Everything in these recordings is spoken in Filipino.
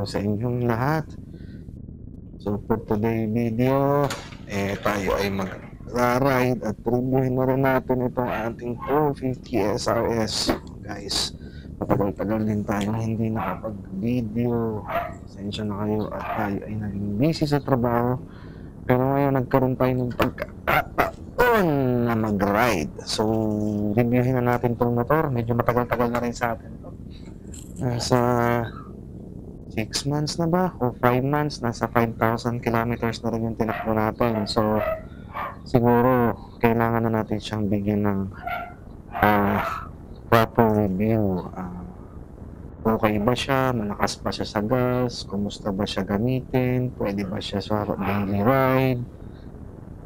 sa inyong lahat. So for today video, tayo ay mag-ride at tubuhin na rin natin itong ating 450 SRS. Guys, matagal-tagal din tayo hindi nakapag-video. Pasensya na kayo at tayo ay naging busy sa trabaho. Pero ngayon nagkaroon tayo ng pagkakataon na mag-ride. So, reviewin na natin itong motor. Medyo matagal-tagal na rin sa atin ito. Nasa 6 months na ba? O 5 months? Nasa 5,000 kilometers na rin yung tinakbo natin. So, siguro, kailangan na natin siyang bigyan ng proper review. Okay ba siya? Malakas ba siya sa gas? Kumusta ba siya gamitin? Pwede ba siya sa daily ride?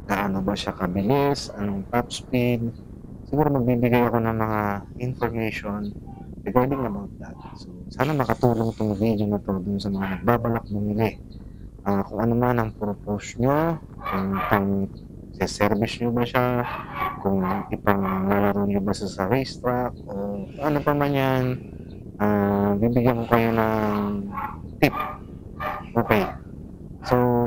Gaano ba siya kabilis? Anong top speed? Siguro magbibigay ako ng mga information regarding about that. So, sana makatulong itong video na to dun sa mga nagbabalak bumili. Kung ano man ang purpose nyo, kung service nyo ba siya, kung ipanglalaro nyo ba sa racetrack, o ano pa man yan, bibigyan ko kayo ng tip. Okay. So,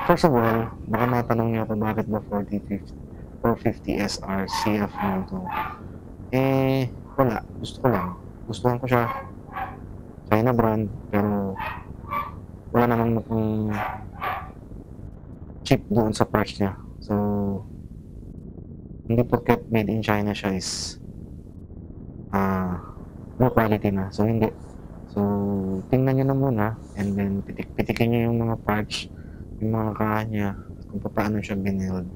first of all, baka matanong nyo ako bakit ba 450 SR CF mo to. Wala. Gusto ko lang. Gustuhan ko siya. China brand, pero wala namang cheap doon sa price niya. So, hindi porket made in China siya is low quality na. So, hindi. So, tingnan nyo na muna and then pitikin nyo yung mga parts, yung mga kanya, kung paano siya binild.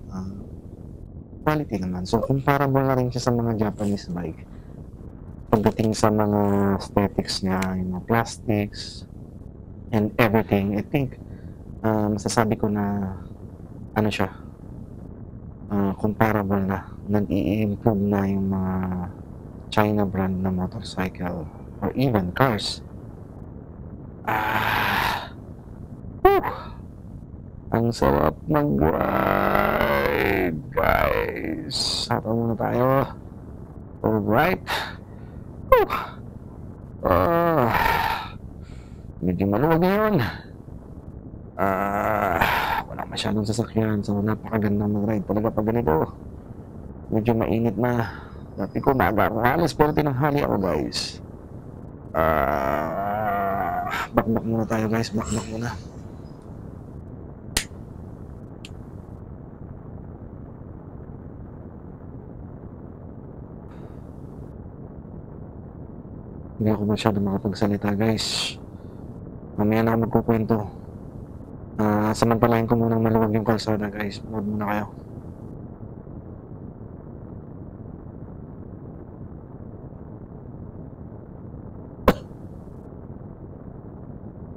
Quality naman. So, comparable na rin siya sa mga Japanese bike. Pagdating sa mga aesthetics niya, yung mga plastics, and everything, I think, masasabi ko na, ano siya, comparable na, nag-i-improve na yung mga China brand na motorcycle, or even cars. Ang sarap mag-ride, guys. Sapa muna tayo. Alright. Medyo maluwag ngayon. Wala masyadong sasakyan, so napakagandang mag-ride talaga pag ganito. Medyo mainit na. Dati ko alas 40 ng hali ako, guys. Bakbak muna tayo, guys. Bakbak muna. Hindi ako masyado makapagsalita, guys. Mamaya na ako magkukwento. Samantalahin ko munang maluwag yung kalsada, guys. Manood muna kayo.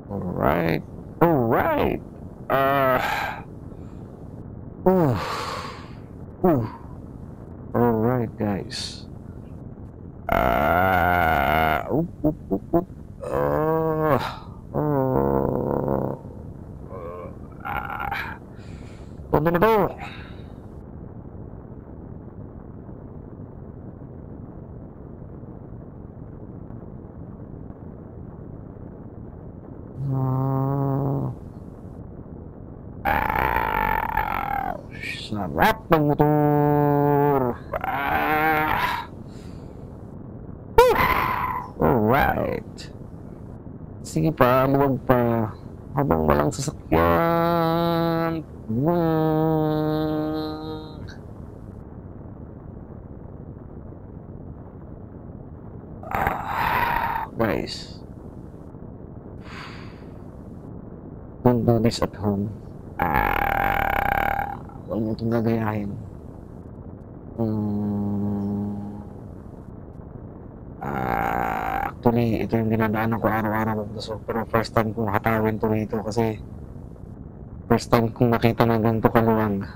Alright. Alright. Alright, guys. Punta na to. Sarap ng motor. Alright. Sige pa, luwag pa. Habang walang sasakyan. Guys, don't do this at home. Huwag mo itong gagayahin. Actually, ito yung dinadaanan ko araw-araw. So, pero first time kong hatawin to rito kasi first time kong nakita na ganito kaluwag.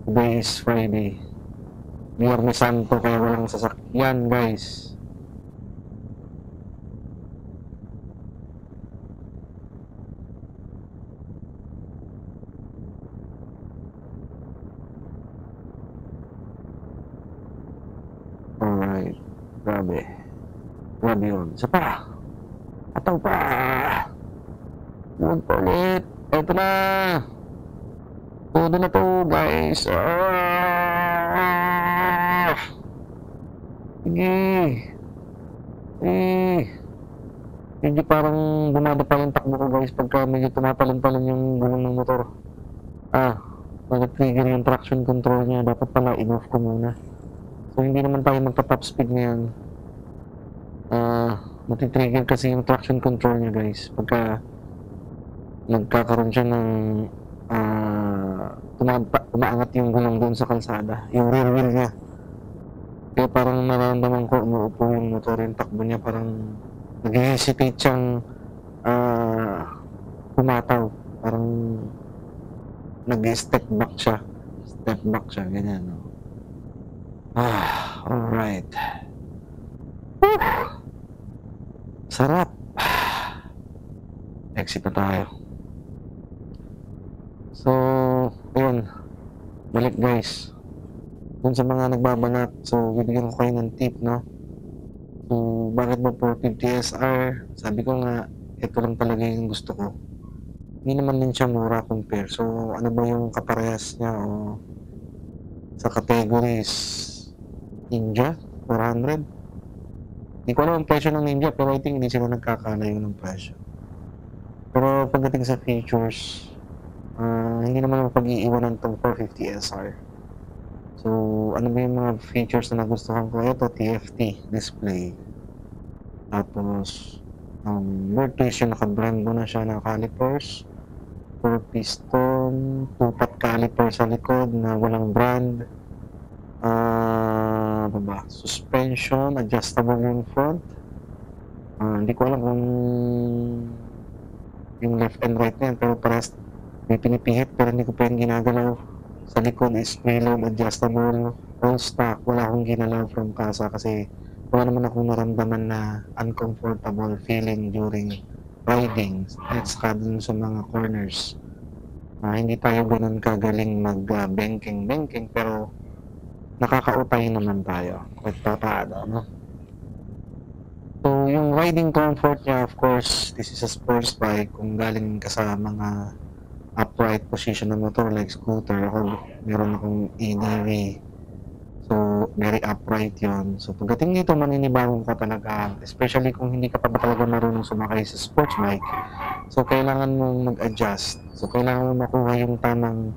Today is Friday. Biyernes Santo, kaya walang sasakyan, guys. Alright. Grabe. Grabe yun. Isa pa. Ataw pa! Huwag pa ulit! Eto na! Todo na to, guys! Sige! Medyo parang dumadapa yung takbo ko, guys, pagka medyo tumatalon-talon yung gulong ng motor. Nag-trigger yung traction control niya. Dapat pala in-off ko muna. So, hindi naman tayo magta-top speed ngayon. Matitrigger kasi yung traction control niya, guys, pagka nagkakaroon siya ng umaangat yung gulong doon sa kalsada, yung rear wheel niya. Kaya parang nararamdaman ko umuupo yung motor, yung takbo niya parang nag-hesitate siyang pumataw. Parang nag-step back siya, ganyan, no? Alright. Sarap. Exit na tayo. So, ayun. Balik, guys. Dun sa mga nagbabanat, so bibigyan ko kayo ng tip, no? So, bakit ba 450 SR? Sabi ko nga, ito lang talaga yung gusto ko. Hindi naman din siya mura compare. So, ano ba yung kaparehas niya o sa categories? Ninja? 400? Hindi ko alam ang presyo ng Ninja, pero I think hindi sila nagkakalayo ng presyo. Pero pagdating sa features, hindi naman mapag-iiwanan itong 450 SR. So, ano ba yung mga features na nagustuhan ko? Ito, TFT display. Tapos, Vertex yung naka-brando na siya ng calipers. 4 piston, 2-pot caliper sa likod na walang brand. Ano ba? Suspension, adjustable yung front. Hindi ko alam kung yung left and right na yan, pero parehas may pinipihit, pero hindi ko pa yung ginagalaw. Sa likod is preload, adjustable, all stock. Wala akong ginalaw from casa kasi wala naman akong naramdaman na uncomfortable feeling during riding. At saka dun sa mga corners. Hindi tayo ganun kagaling mag-banking, pero nakakautay naman tayo. Kahit tatado, no? So, yung riding comfort niya, of course, this is a sports bike. Kung galing ka sa mga upright position ng motor like scooter, meron akong EDV. So, very upright yon. So, pagdating dito, maninibago ka talaga. Especially kung hindi ka pa ba talaga marunong sumakay sa sports bike. So, kailangan mong mag-adjust. So, kailangan mong makuha yung tamang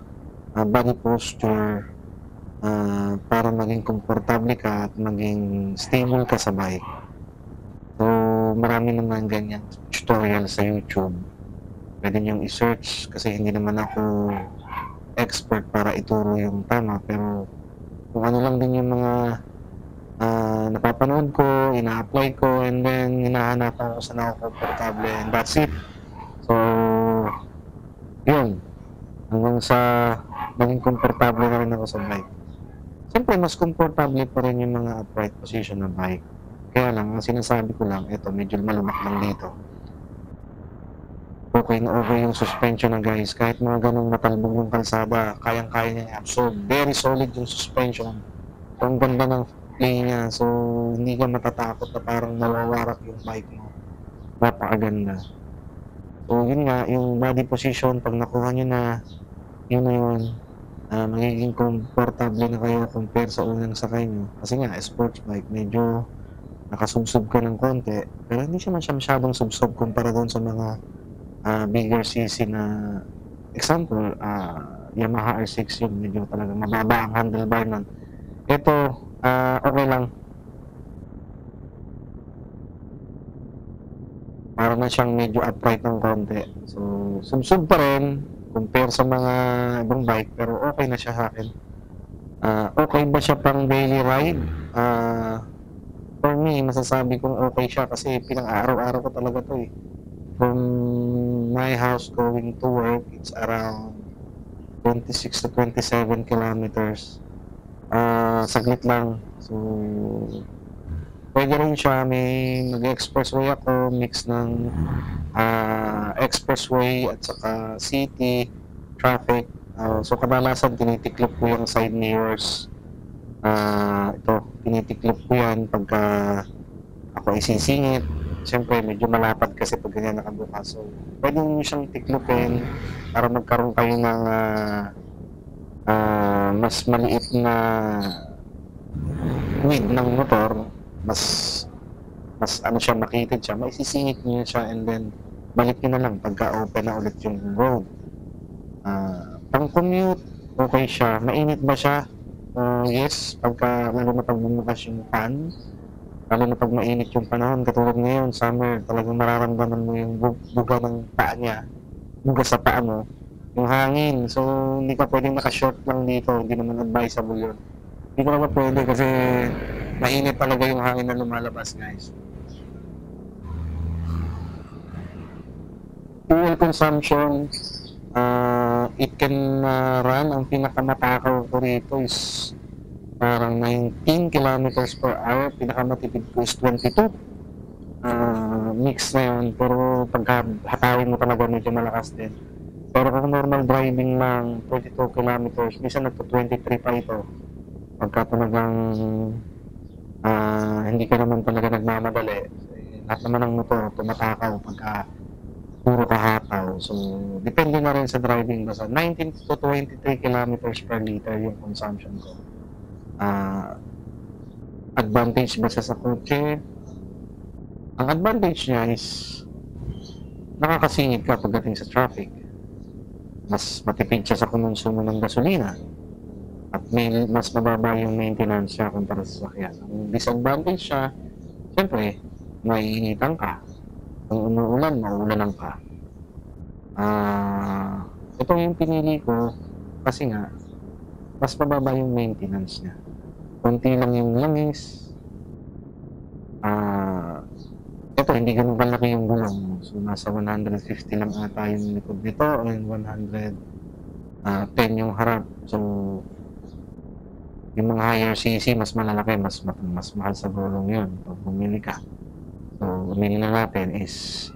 body posture para maging komportable ka at maging stable ka sa bike. So, marami naman ganyan tutorial sa YouTube. Pwede niyong i-search kasi hindi naman ako expert para ituro yung tama, pero kung ano lang din yung mga napapanood ko, ina-apply ko, and then hinahanapan ko sa ako komportable, and that's it. So, yun. Hanggang sa maging komportable na rin ako sa bike. Siyempre, mas komportable pa rin yung mga upright position ng bike. Kaya lang, ang sinasabi ko lang, ito, medyo malumak lang dito. Okay na okay yung suspension na, guys. Kahit mga ganong matalbog yung kalsada, kayang-kaya niya i-absorb. Very solid yung suspension. So, ang ganda ng play niya. So, hindi ka matatakot na parang nawawarak yung bike mo. Napakaganda. So, yun nga, yung body position, pag nakuha nyo na, yun na yun. Magiging komportable na kayo compare sa unang sakay nyo. Kasi nga, sports bike, medyo nakasubsob ka ng konti. Pero hindi siya masyadong subsob kumpara doon sa mga bigger CC na example, Yamaha R6 yun, medyo talaga mababa ang handlebar nun. Ito, okay lang. Para na siyang medyo upright ng konti. So, subsob pa rin compare sa mga ibang bike, pero okay na siya sa akin. Okay ba siya pang daily ride? For me, masasabi kong okay siya kasi pinang-araw-araw ko talaga to eh. From my house going to work, it's around 26 to 27 kilometers. Saglit lang. So, pwede rin siya. May nag-expressway ako, mix ng expressway at saka city, traffic. So, kadalasan tinitiklop ko yung side mirrors. Ito, tinitiklop ko yan pagka ako isisingit. siyempre medyo malapad kasi pag ganyan nakabukas. So, pwede nyo siyang tiklopin para magkaroon kayo ng mas maliit na width ng motor, mas ano siya, makitid siya, maisisingit niyo siya and then balik niyo na lang pagka open na ulit yung road. Pang commute, okay siya. Mainit ba siya? Yes, pagka lalo na pag bumukas yung fan, lalo na pag mainit yung panahon, katulad ngayon, summer, talagang mararamdaman mo yung buga ng paa niya, buga sa paa mo, yung hangin. So, hindi ka pwedeng naka-short lang dito, hindi naman advisable yun. Hindi ko naman pwede kasi mainit talaga yung hangin na lumalabas, guys. Fuel consumption, it can run, ang pinakamatakaw ko rito is parang 19 kilometers per hour, pinakamatipid ko is 22. Mix na yun, pero pag hatawin mo talaga medyo malakas din. Pero kung normal driving lang, 22 kilometers, minsan nagpo-23 pa ito. Pagka talagang hindi ka naman talaga nagmamadali, lahat naman ng motor tumatakaw pagka puro kahataw. So, depende na rin sa driving. Basta 19 to 23 kilometers per liter yung consumption ko. Advantage ba sa kotse? Ang advantage niya is nakakasingit ka pagdating sa traffic. Mas matipid siya sa konsumo ng gasolina. At mas mababa yung maintenance siya kumpara sa sasakyan. Ang disadvantage siya, siyempre, maiinitan ka. Kung umuulan, maulanan ka. Ito yung pinili ko kasi nga, mas mababa yung maintenance niya. Konti lang yung langis. Ito, hindi ganun kalaki yung gulong. So, nasa 150 lang ata yung likod nito o yung 110 yung harap. So, yung mga higher CC, mas malalaki, mas mahal sa gulong yun pag bumili ka. So, aminin na natin is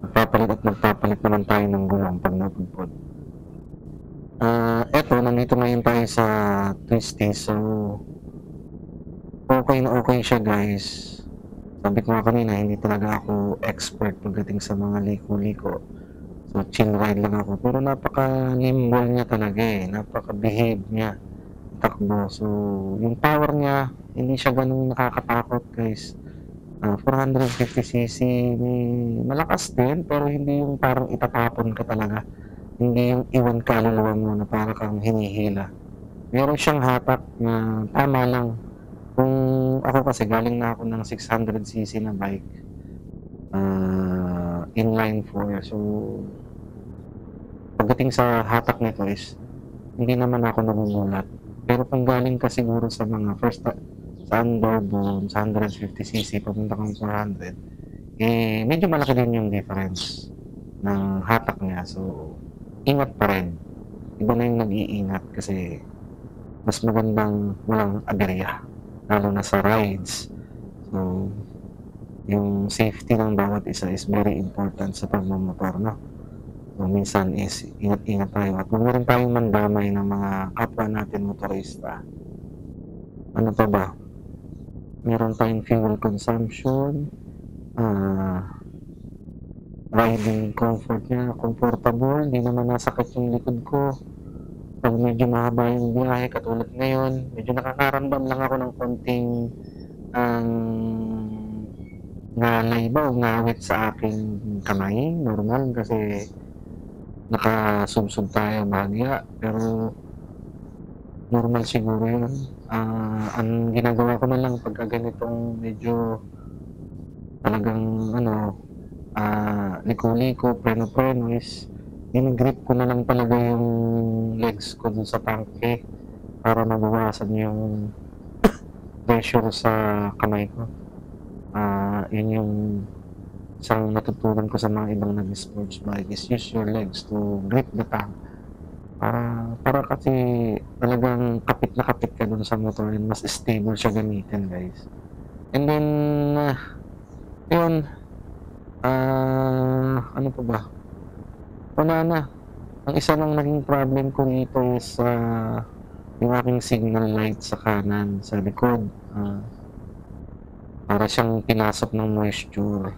magpapalit naman tayo ng gulong pag napagpod. Eto, nandito ngayon tayo sa twisty. So, okay na okay siya, guys. Sabi ko nga kanina, hindi talaga ako expert pagdating sa mga liko-liko. So, chill ride lang ako. Pero napaka-nimble niya talaga eh. Napaka-behave niya. Takbo. So, yung power niya, hindi siya ganun nakakatakot, guys. 450cc, malakas din, pero hindi yung parang itatapon ka talaga. Hindi yung iwan kaluluwa mo na parang kang hinihila. Meron siyang hatak na tama lang. Kung ako kasi galing na ako ng 600cc na bike, inline 4. So, pagdating sa hatak nito is, hindi naman ako nagugulat. Pero kung galing ka siguro sa mga first sa underbone, sa 150cc, papunta kang 400, medyo malaki din yung difference ng hatak niya. So, ingat pa rin. Iba na yung nag-iingat kasi mas magandang walang aberya, lalo na sa rides. So, yung safety ng bawat isa is very important sa pagmamotor, no? So, minsan is ingat-ingat tayo at huwag na rin tayong mandamay ng mga kapwa natin motorista. Ano pa ba? Meron tayong fuel consumption, riding comfort niya, comfortable, hindi naman nasakit yung likod ko. Pag medyo mahaba yung biyahe, katulad ngayon, medyo nakakaramdam lang ako ng konting ngalay ba o ngawit sa aking kamay. Normal kasi nakasubsob tayo bahagya, pero normal siguro yun. Ang ginagawa ko na lang pagka ganitong medyo talagang liko-liko, preno-preno is in-grip ko na lang talaga yung legs ko dun sa tangke para mabawasan yung pressure sa kamay ko. Yun yung isang natutunan ko sa mga ibang nag-sports bike is use your legs to grip the tank. Para kasi talagang kapit na kapit ka dun sa motor and mas stable siya gamitin, guys. And then, yun, ano pa ba? Wala na. Ang isa lang naging problem ko dito is yung aking signal light sa kanan, sa likod. para siyang pinasok ng moisture.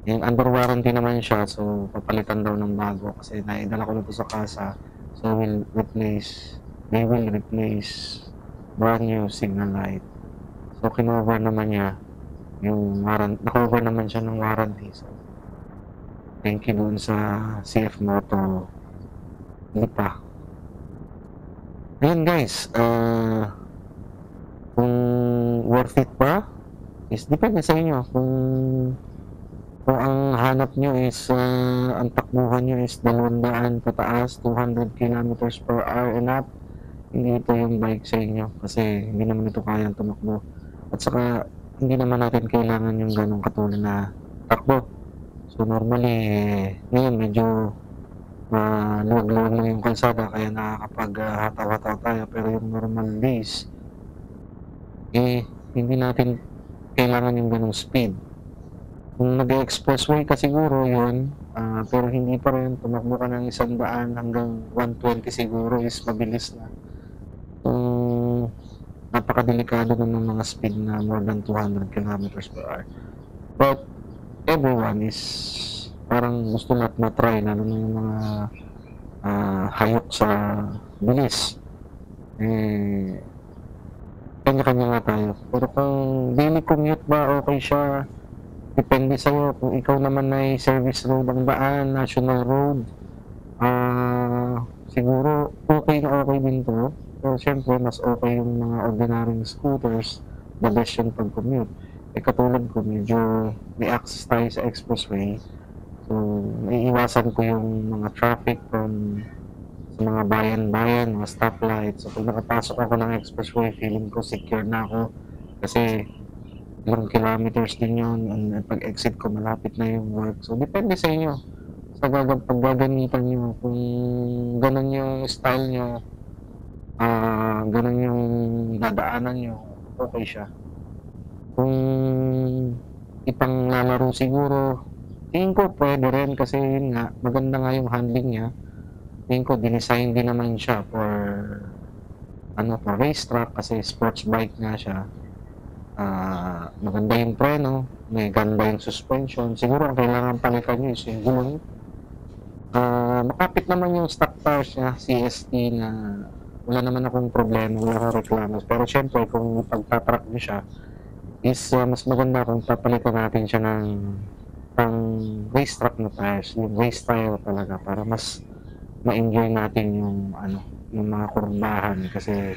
Yung under warranty naman siya, so papalitan daw ng bago kasi naidala ko na 'to sa kasa. So they will replace brand new signal light. So kinover naman niya yung na-cover naman siya ng warranty. So thank you doon sa CF Moto Lipa. Ayun guys, kung worth it ba is depende sa inyo. Kung ang hanap nyo is ang takbuhan nyo is 200 pataas, 200 kilometers per hour and up, hindi ito yung bike sa inyo kasi hindi naman ito kayang tumakbo. At saka hindi naman natin kailangan yung ganong katulad na takbo. So normally ngayon medyo luwag-luwag lang yung kalsada kaya nakakapag-hataw-hataw tayo, pero yung normal days hindi natin kailangan yung ganong speed. Kung nag-expressway ka siguro yun, pero hindi pa rin, tumakbo ka ng 100 hanggang 120 siguro is mabilis na. So napakadelikado na ng mga speed na more than 200 kilometers per hour. But everyone is parang gusto na't matry, lalo na yung mga hayok sa bilis. Kanya-kanya nga tayo. Pero kung daily commute ba, okay siya. Depende sa'yo. Kung ikaw naman ay service road ang daan, national road, siguro okay na okay din to. Pero syempre, mas okay yung mga ordinaryong scooters, the best yun pag commute. Katulad ko, medyo may access tayo sa expressway. So, naiiwasan ko yung mga traffic from sa mga bayan-bayan, mga stoplight. So, pag nakapasok ako ng expressway, feeling ko secure na ako. Kasi ilang kilometers din yun, and pag exit ko malapit na yung work. So depende sa inyo sa paggagamitan nyo. Kung ganun yung style nyo, ganun yung dadaanan nyo, okay siya. Kung ipanglalaro siguro, tingin ko pwede rin kasi yun nga, maganda nga yung handling niya. Tingin ko dinesign din naman siya for for racetrack kasi sports bike nga siya. Maganda yung preno, may ganda yung suspension. Siguro ang kailangan palitan nyo is yung gulong. Makapit naman yung stock tires niya, CST, na wala naman akong problema, wala akong reklamo. Pero syempre kung pagtatrack nyo siya is mas maganda kung papalitan natin siya ng pang racetrack na tires, yung race tire talaga, para mas ma-enjoy natin yung yung mga kurbahan. Kasi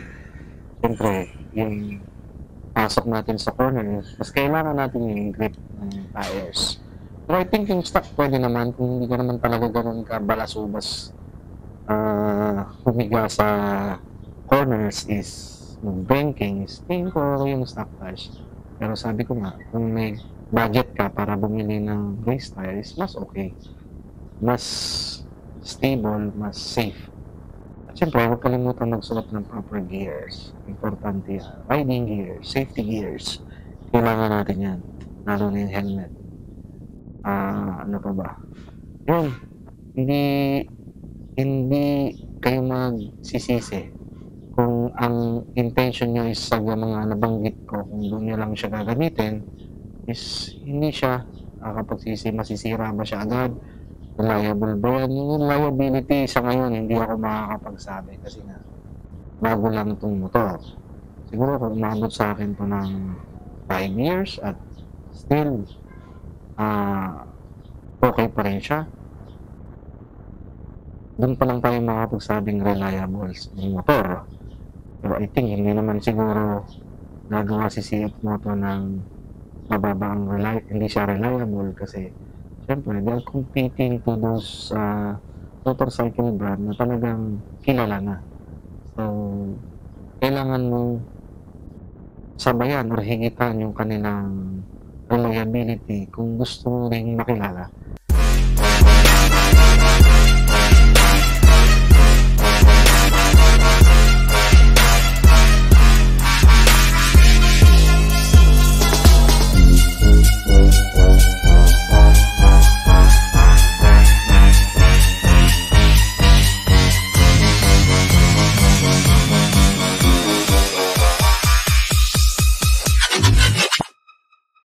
syempre yung pasok natin sa corner, mas kailangan natin yung grip ng tires. Pero I think yung stock pwede naman, kung hindi ka naman talaga ganun ka balasubas humiga sa corners is banking, is tingin ko yung stock tires. Pero sabi ko nga, kung may budget ka para bumili ng race tires, mas okay, mas stable, mas safe. Siyempre, huwag kalimutan magsuot ng proper gears. Importante yan. Riding gears, safety gears. Kailangan natin yan. Lalo na yung helmet. Ano pa ba? Yun. Hindi kayo magsisisi kung ang intention nyo is sa mga nabanggit ko, kung doon nyo lang siya gagamitin, is hindi siya masisira ba siya agad? Reliable ba yan? Yung reliability sa ngayon, hindi ako makakapagsabi kasi nga bago lang itong motor. Siguro kung umabot sa akin to ng 5 years at still okay pa rin siya, doon pa lang tayo makapagsabing reliable yung motor. Pero I think hindi naman siguro nagawa si CF Moto ng mababa ang hindi siya reliable kasi siyempre, they're competing to those motorcycle brand na talagang kilala na. So, kailangan mong sabayan or higitan yung kanilang reliability kung gusto mo ring makilala